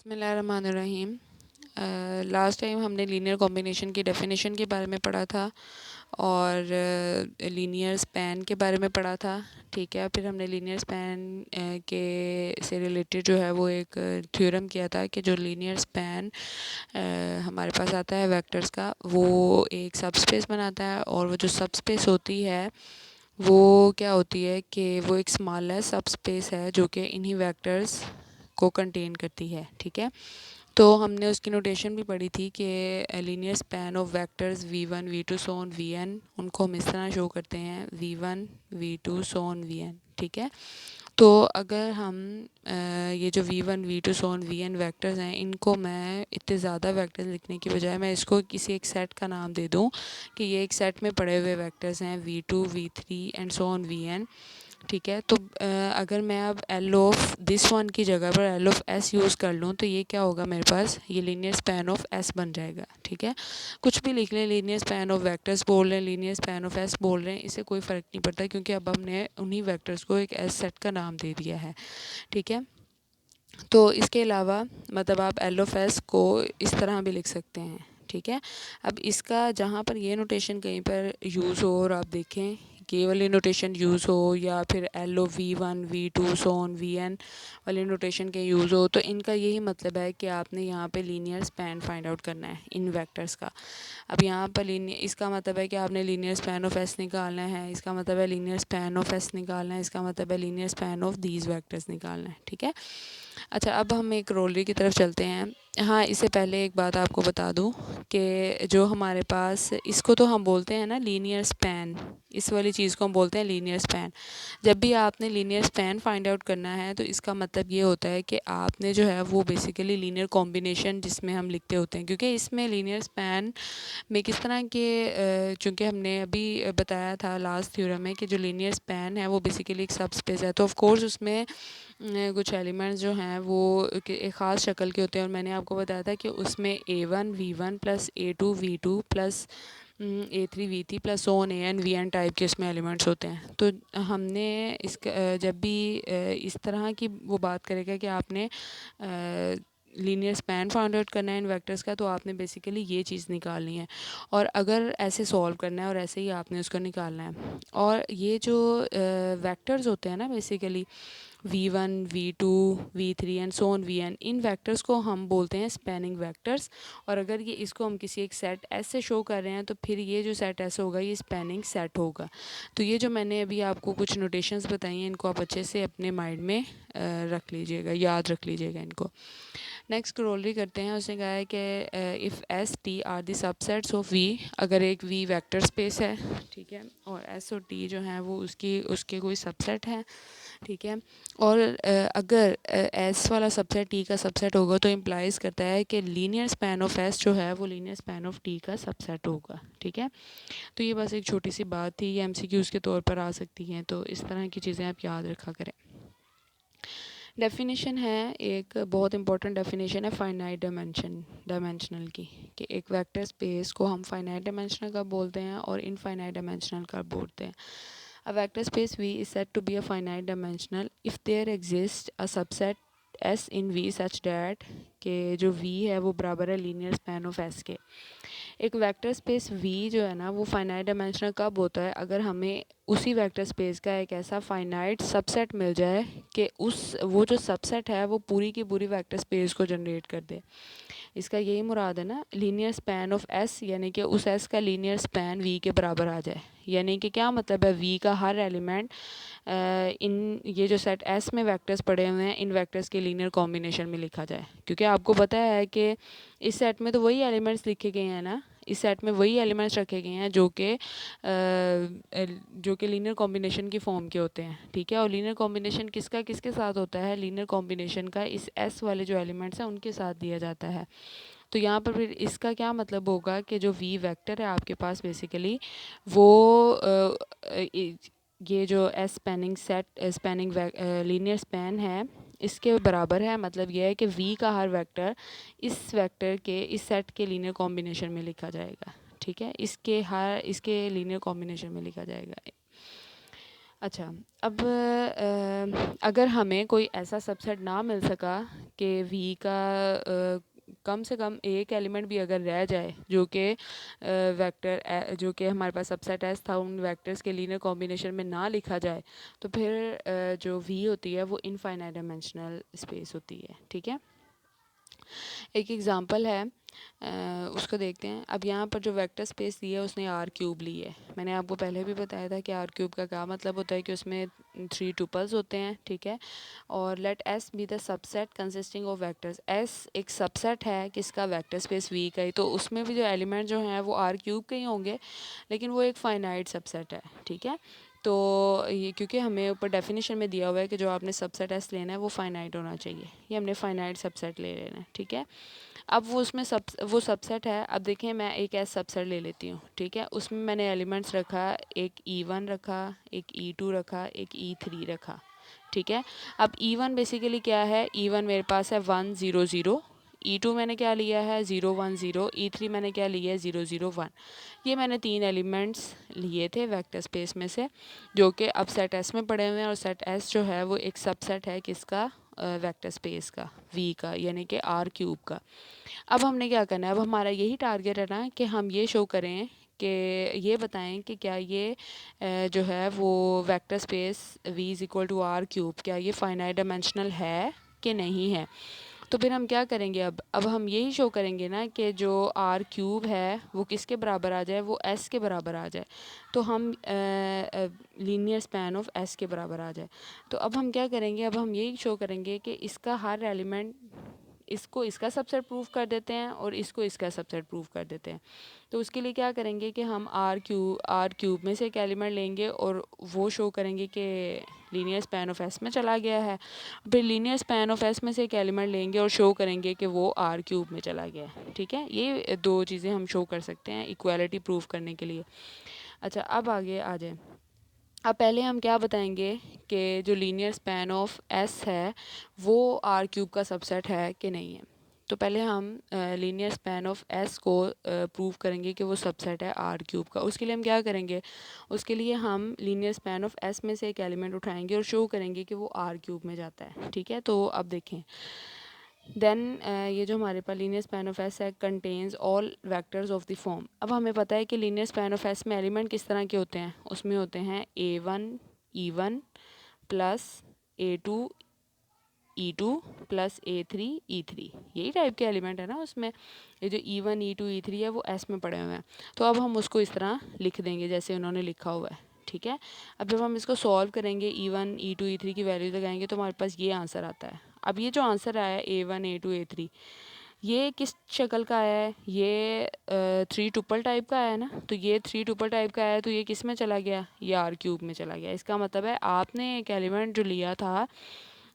बिस्मिल्लाहिर्रहमानिर्रहीम। Last time हमने linear combination की डेफिनेशन के बारे में पढ़ा था और लीनियर स्पैन के बारे में पढ़ा था। ठीक है, फिर हमने लीनियर स्पैन के से रिलेटेड जो है वो एक थ्योरम किया था कि जो लीनियर स्पैन हमारे पास आता है वेक्टर्स का, वो एक सबस्पेस बनाता है और वो जो सबस्पेस होती है वो क्या होती है कि वो एक स्मॉलेस्ट सबस्पेस है जो कि इन्हीं वेक्टर्स को कंटेन करती है। ठीक है, तो हमने उसकी नोटेशन भी पढ़ी थी कि linear span of vectors v1 v2 so on vn, उनको हम इस तरह शो करते हैं v1 v2 so on vn। ठीक है, तो अगर हम ये जो v1 v2 so on vn vectors हैं, इनको मैं इतने ज़्यादा वेक्टर्स लिखने की बजाय मैं इसको किसी एक सेट का नाम दे दूँ कि ये एक सेट में पड़े हुए वेक्टर्स हैं v2 v3 and so on vn। ठीक है, तो अगर मैं अब एल ऑफ दिस वन की जगह पर एल ऑफ एस यूज़ कर लूँ तो ये क्या होगा, मेरे पास ये लीनियर स्पैन ऑफ एस बन जाएगा। ठीक है, कुछ भी लिख लें, लीनियर स्पैन ऑफ वेक्टर्स बोल रहे हैं, लीनियर स्पैन ऑफ एस बोल रहे हैं, इससे कोई फ़र्क नहीं पड़ता क्योंकि अब हमने उन्हीं वेक्टर्स को एक एस सेट का नाम दे दिया है। ठीक है, तो इसके अलावा मतलब आप एल ऑफ एस को इस तरह भी लिख सकते हैं। ठीक है, अब इसका जहाँ पर ये नोटेशन कहीं पर यूज़ हो और आप देखें कि ये वाली नोटेशन यूज़ हो या फिर L O v1 v2 so on vn वाली नोटेशन के यूज़ हो, तो इनका यही मतलब है कि आपने यहाँ पे लीनियर स्पैन फाइंड आउट करना है इन वेक्टर्स का। अब यहाँ पर लीनियर, इसका मतलब है कि आपने लीनियर स्पैन ऑफ एस निकालना है, इसका मतलब है लीनियर स्पैन ऑफ एस निकालना है, इसका मतलब है linear span of these vectors निकालना है। ठीक है, अच्छा अब हम एक रोलरी की तरफ चलते हैं। हाँ, इससे पहले एक बात आपको बता दूं कि जो हमारे पास, इसको तो हम बोलते हैं ना लीनियर स्पैन, इस वाली चीज़ को हम बोलते हैं लीनियर स्पैन। जब भी आपने लीनियर स्पैन फाइंड आउट करना है तो इसका मतलब ये होता है कि आपने जो है वो बेसिकली लीनियर कॉम्बिनेशन जिसमें हम लिखते होते हैं, क्योंकि इसमें लीनियर स्पैन में किस तरह के, चूँकि हमने अभी बताया था लास्ट थ्योरम में कि जो लीनियर स्पैन है वो बेसिकली एक सब स्पेस है, तो ऑफ कोर्स उसमें कुछ एलिमेंट्स जो हैं वो एक ख़ास शक्ल के होते हैं और मैंने आपको बताया था कि उसमें a1 v1 plus a2 v2 plus a3 v3 plus so on an vn type के उसमें एलिमेंट्स होते हैं। तो हमने इसका जब भी इस तरह की वो बात करेगा कि आपने लीनियर स्पैन फाइंड आउट करना है इन वेक्टर्स का, तो आपने बेसिकली ये चीज़ निकालनी है और अगर ऐसे सॉल्व करना है और ऐसे ही आपने उसको निकालना है। और ये जो वेक्टर्स होते हैं ना basically v1 v2 v3 and so on vn, in vectors को हम बोलते हैं स्पैनिंग वेक्टर्स। और अगर ये इसको हम किसी एक सेट एस से शो कर रहे हैं तो फिर ये जो सेट एस होगा ये स्पैनिंग सेट होगा। तो ये जो मैंने अभी आपको कुछ नोटेशंस बताई हैं, इनको आप अच्छे से अपने माइंड में रख लीजिएगा, याद रख लीजिएगा इनको। नेक्स्ट क्रोलरी करते हैं। उसने कहा है कि if S T are the subsets of V, अगर एक वी वेक्टर स्पेस है, ठीक है, और एस और टी जो हैं वो उसके कोई सबसेट हैं, ठीक है, और अगर एस वाला सबसेट टी का सबसेट होगा तो इम्प्लाइज करता है कि लीनियर स्पैन ऑफ एस जो है वो लीनियर स्पैन ऑफ टी का सबसेट होगा। ठीक है, तो ये बस एक छोटी सी बात थी, ये एमसीक्यूज़ के तौर पर आ सकती हैं, तो इस तरह की चीज़ें आप याद रखा करें। डेफिनेशन है, एक बहुत इंपॉर्टेंट डेफिनेशन है फाइनाइट डायमेंशनल की, कि एक वेक्टर स्पेस को हम फाइनाइट डायमेंशनल का बोलते हैं और इनफाइनाइट डायमेंशनल का बोलते हैं। A vector space V is said to be a finite dimensional if there exists a subset S in V such that कि जो V है वो बराबर है लीनियर स्पैन ऑफ S के। एक वेक्टर स्पेस V जो है ना वो फाइनाइट डायमेंशनल कब होता है, अगर हमें उसी वेक्टर स्पेस का एक ऐसा फाइनाइट सबसेट मिल जाए कि वो जो सबसेट है वो पूरी की पूरी वेक्टर स्पेस को जनरेट कर दे। इसका यही मुराद है ना, लीनियर स्पैन ऑफ एस, यानी कि उस एस का लीनियर स्पैन वी के बराबर आ जाए। यानी कि क्या मतलब है, वी का हर एलिमेंट इन ये जो सेट एस में वेक्टर्स पड़े हुए हैं इन वेक्टर्स के लीनियर कॉम्बिनेशन में लिखा जाए। क्योंकि आपको पता है कि इस सेट में तो वही एलिमेंट्स लिखे गए हैं ना, इस सेट में वही एलिमेंट्स रखे गए हैं जो कि लीनियर कॉम्बिनेशन की फॉर्म के होते हैं। ठीक है, और लीनियर कॉम्बिनेशन किसका किसके साथ होता है, लीनियर कॉम्बिनेशन का इस एस वाले जो एलिमेंट्स हैं उनके साथ दिया जाता है। तो यहाँ पर फिर इसका क्या मतलब होगा कि जो वी वेक्टर है आपके पास बेसिकली वो ये जो S spanning set spanning linear span है इसके बराबर है। मतलब यह है कि वी का हर वेक्टर इस वेक्टर के इस सेट के लीनियर कॉम्बिनेशन में लिखा जाएगा। ठीक है, इसके लीनियर कॉम्बिनेशन में लिखा जाएगा। अच्छा, अब अगर हमें कोई ऐसा सबसेट ना मिल सका कि वी का कम से कम एक एलिमेंट भी अगर रह जाए जो कि जो कि हमारे पास सबसेट एस था उन वेक्टर्स के लीनियर कॉम्बिनेशन में ना लिखा जाए, तो फिर जो वी होती है वो इनफाइनाइट डायमेंशनल स्पेस होती है। ठीक है, एक एग्जांपल है, उसको देखते हैं। अब यहाँ पर जो वेक्टर स्पेस दी है उसने आर क्यूब ली है। मैंने आपको पहले भी बताया था कि आर क्यूब का क्या मतलब होता है कि उसमें 3 टुपल्स होते हैं। ठीक है, और let S be the subset consisting of vectors. S एक सबसेट है किसका, वेक्टर स्पेस वी का ही, तो उसमें भी जो एलिमेंट जो हैं वो आर क्यूब के ही होंगे, लेकिन वो एक फाइनाइट सबसेट है। ठीक है, तो ये क्योंकि हमें ऊपर डेफिनेशन में दिया हुआ है कि जो आपने सबसेट एस लेना है वो फाइनाइट होना चाहिए, ये हमने फाइनाइट सबसेट ले लेना है। ठीक है, अब वो उसमें वो सबसेट है। अब देखें, मैं एक ऐसा सबसेट ले लेती हूँ। ठीक है, उसमें मैंने एलिमेंट्स रखा, एक E1 रखा, एक E2 रखा, एक E3 रखा। ठीक है, अब E1 बेसिकली क्या है, E1 मेरे पास है 1 0 0, E2 मैंने क्या लिया है 0 1 0, E3 मैंने क्या लिया है 0 0 1। ये मैंने 3 एलिमेंट्स लिए थे वेक्टर स्पेस में से, जो कि अब सेट एस में पड़े हुए हैं, और सेट एस जो है वो एक सबसेट है किसका, वेक्टर स्पेस का, वी का, यानी कि आर क्यूब का। अब हमने क्या करना है, अब हमारा यही टारगेट है ना कि हम ये शो करें कि ये बताएं कि क्या ये जो है वो vector space v is equal to R cube, क्या ये फाइनाइट डायमेंशनल है कि नहीं है। तो फिर हम क्या करेंगे, अब हम यही शो करेंगे ना कि जो आर क्यूब है वो किसके बराबर आ जाए, वो एस के बराबर आ जाए। तो हम लीनियर स्पैन ऑफ एस के बराबर आ जाए। तो अब हम क्या करेंगे, अब हम यही शो करेंगे कि इसका हर एलिमेंट, इसको इसका सबसेट प्रूफ कर देते हैं और इसको इसका सबसेट प्रूफ कर देते हैं। तो उसके लिए क्या करेंगे कि हम आर क्यूब में से एक एलिमेंट लेंगे और वो शो करेंगे कि लीनियर स्पैन ऑफ एस में चला गया है। फिर लीनियर स्पैन ऑफ एस में से एक एलिमेंट लेंगे और शो करेंगे कि वो आर क्यूब में चला गया है। ठीक है, ये दो चीज़ें हम शो कर सकते हैं इक्वालिटी प्रूफ करने के लिए। अच्छा, अब आगे आ जाए। अब पहले हम क्या बताएंगे कि जो लीनियर स्पैन ऑफ एस है वो आर क्यूब का सबसेट है कि नहीं है। तो पहले हम लीनियर स्पैन ऑफ एस को प्रूव करेंगे कि वो सबसेट है आर क्यूब का। उसके लिए हम क्या करेंगे, उसके लिए हम लीनियर स्पैन ऑफ एस में से एक एलिमेंट उठाएंगे और शो करेंगे कि वो आर क्यूब में जाता है। ठीक है, तो अब देखें, देन ये जो हमारे पास लीनियर स्पैन ऑफ एस है contains all vectors of the form. अब हमें पता है कि लीनियर स्पैन ऑफ एस में एलिमेंट किस तरह के होते हैं, उसमें होते हैं A1 E1 plus A2 E2 plus A3 E3, यही टाइप के एलिमेंट है ना उसमें। ये जो E1 E2 E3 है वो एस में पड़े हुए हैं, तो अब हम उसको इस तरह लिख देंगे जैसे उन्होंने लिखा हुआ है। ठीक है, अब जब हम इसको सॉल्व करेंगे E1 E2 E3 की वैल्यू लगाएंगे तो हमारे पास ये आंसर आता है। अब ये जो आंसर आया है A1 A2 A3, ये किस शक्ल का आया है, ये 3 टुपल टाइप का आया है ना। तो ये 3 टुपल टाइप का आया है, तो ये किस में चला गया, ये आर क्यूब में चला गया। इसका मतलब है आपने एक एलिमेंट जो लिया था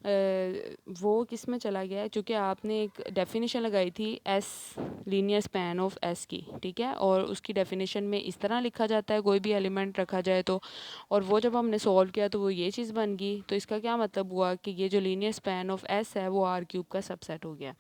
वो किस में चला गया है, चूँकि आपने एक डेफिनेशन लगाई थी S, linear span of S की। ठीक है, और उसकी डेफिनेशन में इस तरह लिखा जाता है कोई भी एलिमेंट रखा जाए तो, और वो जब हमने सॉल्व किया तो वो ये चीज़ बन गई। तो इसका क्या मतलब हुआ कि ये जो लीनियर स्पैन ऑफ एस है वो आर क्यूब का सबसेट हो गया।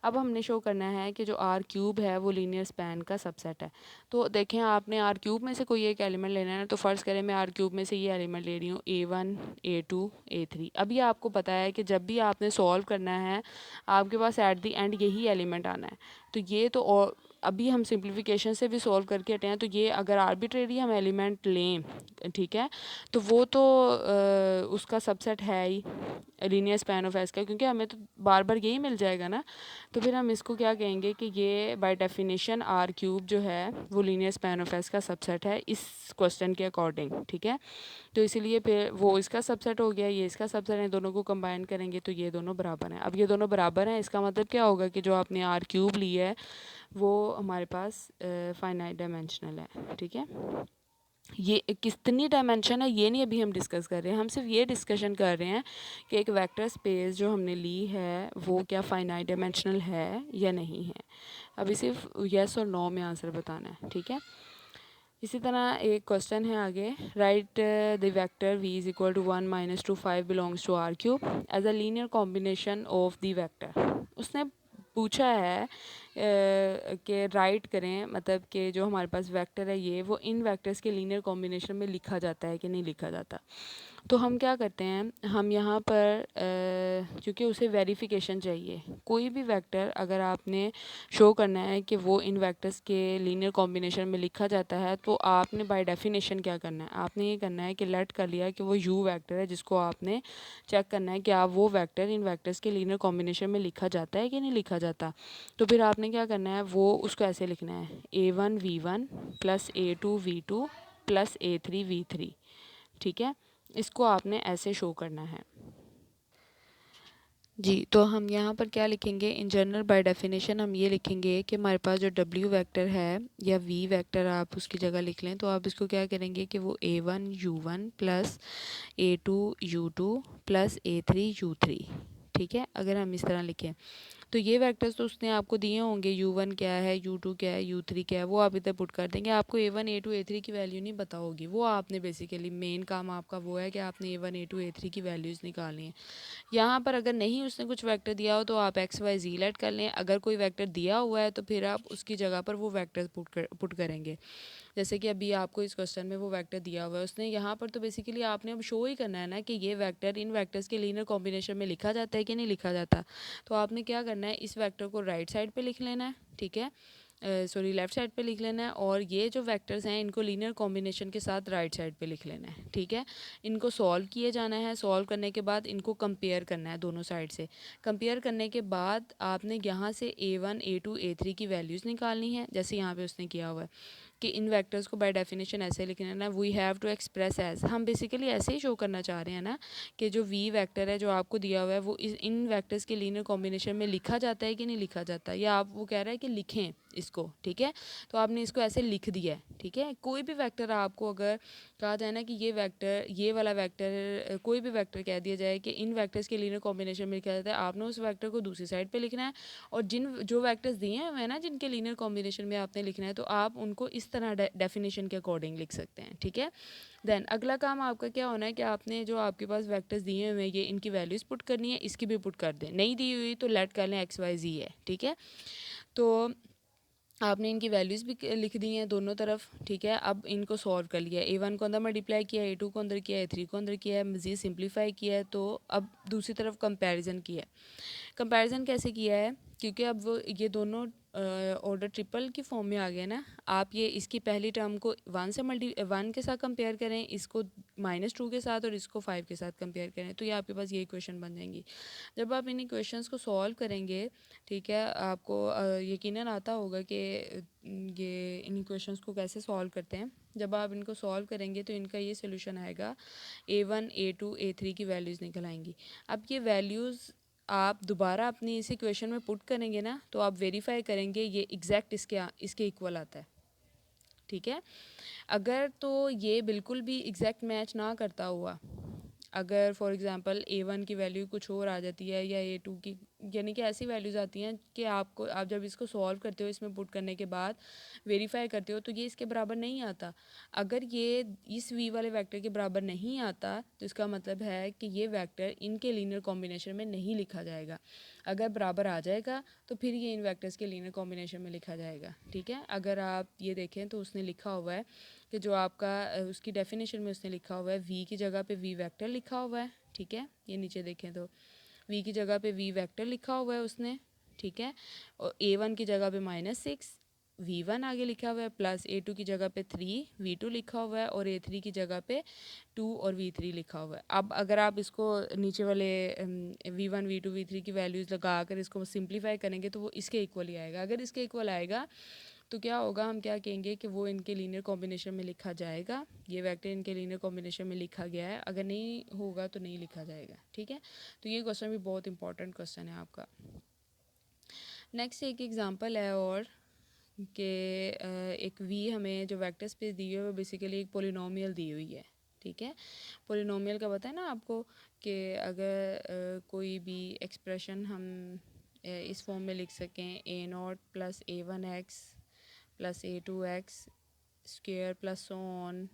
अब हमने शो करना है कि जो आर क्यूब है वो लीनियर स्पैन का सबसेट है। तो देखें, आपने आर क्यूब में से कोई एक एलिमेंट लेना है, तो फ़र्ज़ करें मैं आर क्यूब में से ये एलिमेंट ले रही हूँ A1 A2 A3। अभी आपको पता है कि जब भी आपने सॉल्व करना है आपके पास एट द एंड यही एलिमेंट आना है। तो ये तो, और अभी हम सिंप्लीफिकेशन से भी सॉल्व करके हटे हैं, तो ये अगर आर्बिट्रेरी हम एलिमेंट लें, ठीक है, तो वो तो उसका सबसेट है ही लीनियर स्पैन ऑफ एस का, क्योंकि हमें तो बार बार यही मिल जाएगा ना। तो फिर हम इसको क्या कहेंगे कि ये बाय डेफिनेशन आर क्यूब जो है वो लीनियर स्पैन ऑफ एस का सबसेट है इस क्वेश्चन के अकॉर्डिंग। ठीक है, तो इसीलिए फिर वो इसका सबसेट हो गया, ये इसका सबसेट है, दोनों को कंबाइन करेंगे तो ये दोनों बराबर हैं। अब ये दोनों बराबर हैं, इसका मतलब क्या होगा कि जो आपने आर क्यूब ली है वो हमारे पास फाइनाइट डायमेंशनल है। ठीक है, ये कितनी डायमेंशन है ये नहीं अभी हम डिस्कस कर रहे हैं, हम सिर्फ ये डिस्कशन कर रहे हैं कि एक वेक्टर स्पेस जो हमने ली है वो क्या फाइनाइट डायमेंशनल है या नहीं है। अभी सिर्फ यस और नो में आंसर बताना है। ठीक है, इसी तरह एक क्वेश्चन है आगे, write the vector v is equal to 1 minus 2 5 belongs to R cube as a linear combination of the vector. उसने पूछा है के राइट करें, मतलब कि जो हमारे पास वेक्टर है ये वो इन वेक्टर्स के लीनियर कॉम्बिनेशन में लिखा जाता है कि नहीं लिखा जाता। तो हम क्या करते हैं, हम यहाँ पर चूँकि उसे वेरिफिकेशन चाहिए, कोई भी वेक्टर अगर आपने शो करना है कि वो इन वेक्टर्स के लीनियर कॉम्बिनेशन में लिखा जाता है, तो आपने बाय डेफिनेशन क्या करना है, आपने ये करना है कि लेट कर लिया कि वो यू वेक्टर है जिसको आपने चेक करना है कि आप वो वेक्टर इन वेक्टर्स के लीनियर कॉम्बिनेशन में लिखा जाता है कि नहीं लिखा जाता। तो फिर आपने क्या करना है, वो उसको ऐसे लिखना है A1 V1 plus A2 V2 plus A3 V3। ठीक है, इसको आपने ऐसे शो करना है जी। तो हम यहाँ पर क्या लिखेंगे, इन जनरल बाय डेफिनेशन हम ये लिखेंगे कि हमारे पास जो W वेक्टर है या V वेक्टर आप उसकी जगह लिख लें, तो आप इसको क्या करेंगे कि वो A1 U1 plus A2 U2 plus A3 U3। ठीक है, अगर हम इस तरह लिखें तो ये वेक्टर्स तो उसने आपको दिए होंगे, U1 क्या है, U2 क्या है, U3 क्या है, वो आप इधर पुट कर देंगे। आपको A1 A2 A3 की वैल्यू नहीं पता होगी, वो आपने बेसिकली मेन काम आपका वो है कि आपने A1 A2 A3 की वैल्यूज़ निकालनी है। यहाँ पर अगर नहीं उसने कुछ वेक्टर दिया हो तो आप XY Z लेट कर लें, अगर कोई वेक्टर दिया हुआ है तो फिर आप उसकी जगह पर वो वेक्टर पुट करेंगे। जैसे कि अभी आपको इस क्वेश्चन में वो वेक्टर दिया हुआ है, उसने यहाँ पर तो बेसिकली आपने अब शो ही करना है ना कि ये वेक्टर इन वेक्टर्स के लीनियर कॉम्बिनेशन में लिखा जाता है कि नहीं लिखा जाता। तो आपने क्या करना है, इस वेक्टर को राइट साइड पे लिख लेना है, ठीक है, सॉरी लेफ़्ट साइड पे लिख लेना है, और ये जो वेक्टर्स हैं इनको लीनियर कॉम्बिनेशन के साथ राइट साइड पे लिख लेना है। ठीक है, इनको सॉल्व किए जाना है, सॉल्व करने के बाद इनको कंपेयर करना है दोनों साइड से। कंपेयर करने के बाद आपने यहाँ से A1 A2 A3 की वैल्यूज़ निकालनी है, जैसे यहाँ पे उसने किया हुआ है कि इन वेक्टर्स को बाय डेफिनेशन ऐसे लिखना है ना, we have to express as, हम बेसिकली ऐसे ही शो करना चाह रहे हैं ना कि जो वी वेक्टर है जो आपको दिया हुआ है वो इन वेक्टर्स के लीनियर कॉम्बिनेशन में लिखा जाता है कि नहीं लिखा जाता, या आप वो कह रहा है कि लिखें इसको। ठीक है, तो आपने इसको ऐसे लिख दिया है। ठीक है, कोई भी वेक्टर आपको अगर कहा जाए ना कि ये वेक्टर, ये वाला वेक्टर, कोई भी वेक्टर कह दिया जाए कि इन वेक्टर्स के लीनियर कॉम्बिनेशन में लिखा जाता है, आपने उस वेक्टर को दूसरी साइड पे लिखना है, और जो वेक्टर्स दिए हैं ना जिनके लीनियर कॉम्बिनेशन में आपने लिखना है, तो आप उनको इस तरह डेफिनेशन के अकॉर्डिंग लिख सकते हैं। ठीक है, देन अगला काम आपका क्या होना है कि आपने जो आपके पास वेक्टर्स दिए हुए हैं ये इनकी वैल्यूज़ पुट करनी है, इसकी भी पुट कर दें, नहीं दी हुई तो लेट कर लें XYZ है। ठीक है, तो आपने इनकी वैल्यूज़ भी लिख दी हैं दोनों तरफ। ठीक है, अब इनको सॉल्व कर लिया, A1 को अंदर मल्टीप्लाई किया, A2 को अंदर किया, A3 को अंदर किया है, मज़ीद सिंप्लीफाई किया है। तो अब दूसरी तरफ कंपैरिजन किया है। कंपैरिजन कैसे किया है, क्योंकि अब वो ये दोनों ऑर्डर ट्रिपल की फॉर्म में आ गया ना, आप ये इसकी पहली टर्म को 1 के साथ कंपेयर करें, इसको -2 के साथ, और इसको 5 के साथ कंपेयर करें, तो ये आपके पास ये इक्वेशन बन जाएंगी। जब आप इन इक्वेशंस को सॉल्व करेंगे, ठीक है, आपको यकीनन आता होगा कि ये इन इक्वेशंस को कैसे सॉल्व करते हैं। जब आप इनको सॉल्व करेंगे तो इनका ये सोल्यूशन आएगा, A1 A2 A3 की वैल्यूज़ निकल आएंगी। अब ये वैल्यूज़ आप दोबारा अपनी इस इक्वेशन में पुट करेंगे ना, तो आप वेरीफाई करेंगे ये एग्जैक्ट इसके इक्वल आता है। ठीक है, अगर तो ये बिल्कुल भी एग्जैक्ट मैच ना करता हुआ, अगर फॉर एग्जांपल A1 की वैल्यू कुछ और आ जाती है या A2 की, यानी कि ऐसी वैल्यूज़ आती हैं कि आप जब इसको सॉल्व करते हो, इसमें पुट करने के बाद वेरीफाई करते हो, तो ये इसके बराबर नहीं आता। अगर ये इस V वाले वेक्टर के बराबर नहीं आता, तो इसका मतलब है कि ये वेक्टर इनके लीनियर कॉम्बिनेशन में नहीं लिखा जाएगा। अगर बराबर आ जाएगा तो फिर ये इन वेक्टर्स के लीनियर कॉम्बिनेशन में लिखा जाएगा। ठीक है, अगर आप ये देखें तो उसने लिखा हुआ है कि जो आपका उसकी डेफिनेशन में उसने लिखा हुआ है V की जगह पे V वेक्टर लिखा हुआ है। ठीक है, ये नीचे देखें तो V की जगह पे V वेक्टर लिखा हुआ है उसने। ठीक है, और A1 की जगह पे -6 V1 आगे लिखा हुआ है, प्लस A2 की जगह पे 3 V2 लिखा हुआ है, और A3 की जगह पे 2 और V3 लिखा हुआ है। अब अगर आप इसको नीचे वाले V1 V2 V3 की वैल्यूज़ लगा कर इसको सिंप्लीफाई करेंगे तो वो इसके इक्वल ही आएगा। अगर इसके इक्वल आएगा तो क्या होगा, हम क्या कहेंगे कि वो इनके लीनियर कॉम्बिनेशन में लिखा जाएगा, ये वेक्टर इनके लीनियर कॉम्बिनेशन में लिखा गया है। अगर नहीं होगा तो नहीं लिखा जाएगा। ठीक है, तो ये क्वेश्चन भी बहुत इंपॉर्टेंट क्वेश्चन है आपका। नेक्स्ट एक एग्जांपल है और कि एक वी हमें जो वेक्टर स्पेस दी हुई है वो बेसिकली एक पोलिनोमियल दी हुई है। ठीक है, पोलिनोमियल का पता है ना आपको कि अगर कोई भी एक्सप्रेशन हम इस फॉर्म में लिख सकें, A0 plus A1x plus A2x square plus so on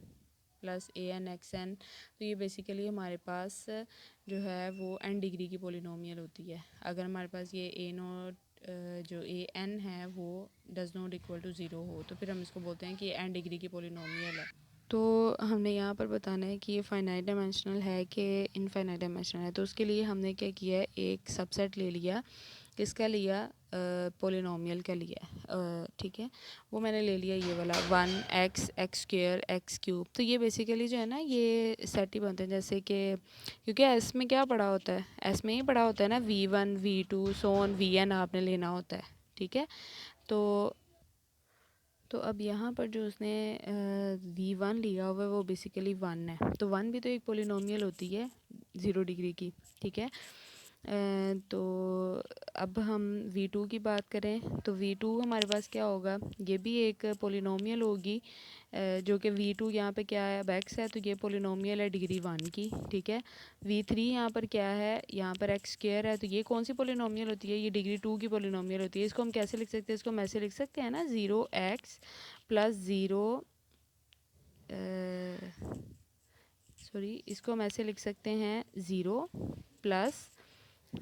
plus AN XN, तो ये बेसिकली हमारे पास जो है वो n डिग्री की पोलिनोमियल होती है। अगर हमारे पास ये A0 जो ए एन है वो does not equal to zero हो, तो फिर हम इसको बोलते हैं कि एन डिग्री की पोलिनोमियल है। तो हमने यहाँ पर बताना है कि ये फाइनाइट डायमेंशनल है कि इनफाइनाइट डायमेंशनल है। तो उसके लिए हमने क्या किया है, एक सबसेट ले लिया। किसका लिया? पोलिनोमियल का लिया। ठीक है, वो मैंने ले लिया ये वाला 1x x square x cube. तो ये बेसिकली जो है ना, ये सेट ही बनते हैं जैसे कि, क्योंकि एस में क्या पढ़ा होता है, एस में ही पढ़ा होता है ना v1 v2 so on vn आपने लेना होता है। ठीक है, तो अब यहाँ पर जो उसने v1 लिया हुआ है वो बेसिकली 1 है। तो 1 भी तो एक पोलिनोमियल होती है 0 डिग्री की। ठीक है, तो अब हम v2 की बात करें तो v2 हमारे पास क्या होगा, ये भी एक पोलिनोमियल होगी, जो कि v2 यहाँ पे क्या है, अब x है, तो ये पोलिनोमियल है डिग्री 1 की। ठीक है, v3 यहाँ पर क्या है, यहाँ पर एक्स स्क्वायर है, तो ये कौन सी पोलिनोमियल होती है, ये डिग्री 2 की पोलिनोमियल होती है। इसको हम कैसे लिख सकते हैं, इसको हम ऐसे लिख सकते हैं ना, 0x प्लस 0, सॉरी, इसको हम ऐसे लिख सकते हैं 0 plus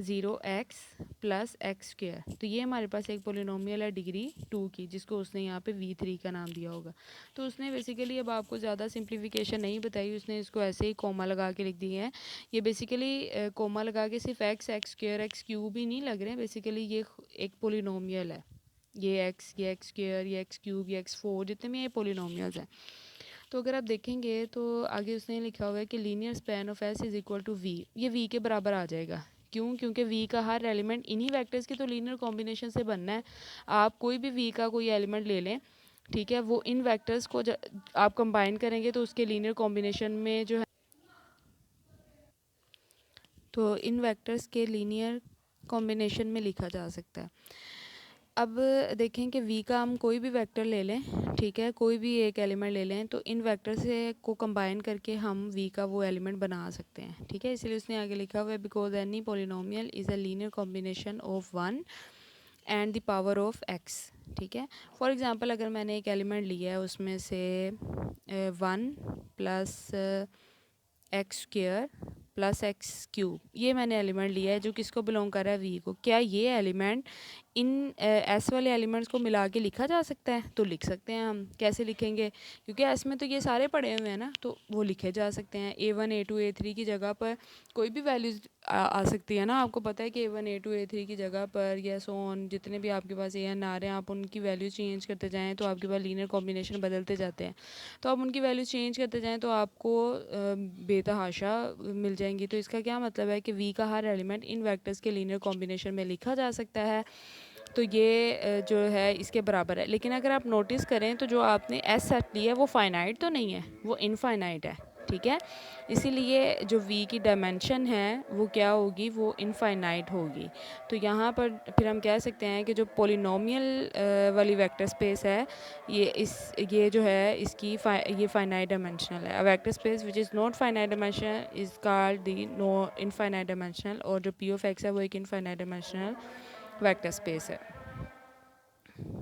0x plus x square. तो ये हमारे पास एक पोलिनोमियल है डिग्री 2 की, जिसको उसने यहाँ पे v3 का नाम दिया होगा। तो उसने बेसिकली अब आपको ज़्यादा सिंप्लीफिकेशन नहीं बताई, उसने इसको ऐसे ही कोमा लगा के लिख दिए हैं। ये बेसिकली कोमा लगा के सिर्फ एक्स स्क्वायर एक्स क्यूब ही नहीं लग रहे हैं, बेसिकली ये एक पोलिनोमियल है। ये एक्स स्क्वायर, ये एक्स क्यूब, ये x4, जितने भी ये पोलिनोमियल्स हैं। तो अगर आप देखेंगे तो आगे उसने लिखा हुआ है कि linear span of S is equal to V. ये वी के बराबर आ जाएगा। क्यों? क्योंकि वी का हर एलिमेंट इन्हीं वेक्टर्स के तो लीनियर कॉम्बिनेशन से बनना है। आप कोई भी वी का कोई एलिमेंट ले लें, ठीक है, वो इन वेक्टर्स को आप कंबाइन करेंगे तो उसके लीनियर कॉम्बिनेशन में जो है, तो इन वेक्टर्स के लीनियर कॉम्बिनेशन में लिखा जा सकता है। अब देखें कि v का हम कोई भी वेक्टर ले लें, ठीक है, कोई भी एक एलिमेंट ले लें, तो इन वेक्टर से को कंबाइन करके हम v का वो एलिमेंट बना सकते हैं। ठीक है, इसलिए उसने आगे लिखा हुआ है because any polynomial is a linear combination of 1 and the power of x। ठीक है, फॉर एग्जांपल अगर मैंने एक एलिमेंट लिया है उसमें से 1 plus x square plus x cube, ये मैंने एलिमेंट लिया है जो किसको बिलोंग कर रहा है, वी को। क्या ये एलिमेंट इन एस वाले एलिमेंट्स को मिला के लिखा जा सकता है? तो लिख सकते हैं हम। कैसे लिखेंगे? क्योंकि एस में तो ये सारे पड़े हुए हैं ना, तो वो लिखे जा सकते हैं। a1 a2 a3 की जगह पर कोई भी वैल्यूज़ आ सकती है ना। आपको पता है कि a1 a2 a3 की जगह पर या सो ऑन जितने भी आपके पास an आ रहे हैं, आप उनकी वैल्यू चेंज करते जाएँ तो आपके पास लीनियर कॉम्बिनेशन बदलते जाते हैं। तो आप उनकी वैल्यू चेंज करते जाएँ तो आपको बेतहाशा मिल जाएंगी। तो इसका क्या मतलब है कि वी का हर एलिमेंट इन वेक्टर्स के लीनियर कॉम्बिनेशन में लिखा जा सकता है। तो ये जो है इसके बराबर है। लेकिन अगर आप नोटिस करें तो जो आपने एस सेट लिया है वो फाइनाइट तो नहीं है, वो इनफाइनाइट है। ठीक है, इसीलिए जो v की डायमेंशन है वो क्या होगी, वो इनफाइनाइट होगी। तो यहाँ पर फिर हम कह सकते हैं कि जो पोलिनोमियल वाली वेक्टर स्पेस है, ये जो है इसकी ये फाइनाइट डायमेंशनल है। A vector space which is not finite dimensional is called the no infinite dimensional, और जो p ऑफ x है वो एक इनफाइनाइट डायमेंशनल वेक्टर स्पेस है।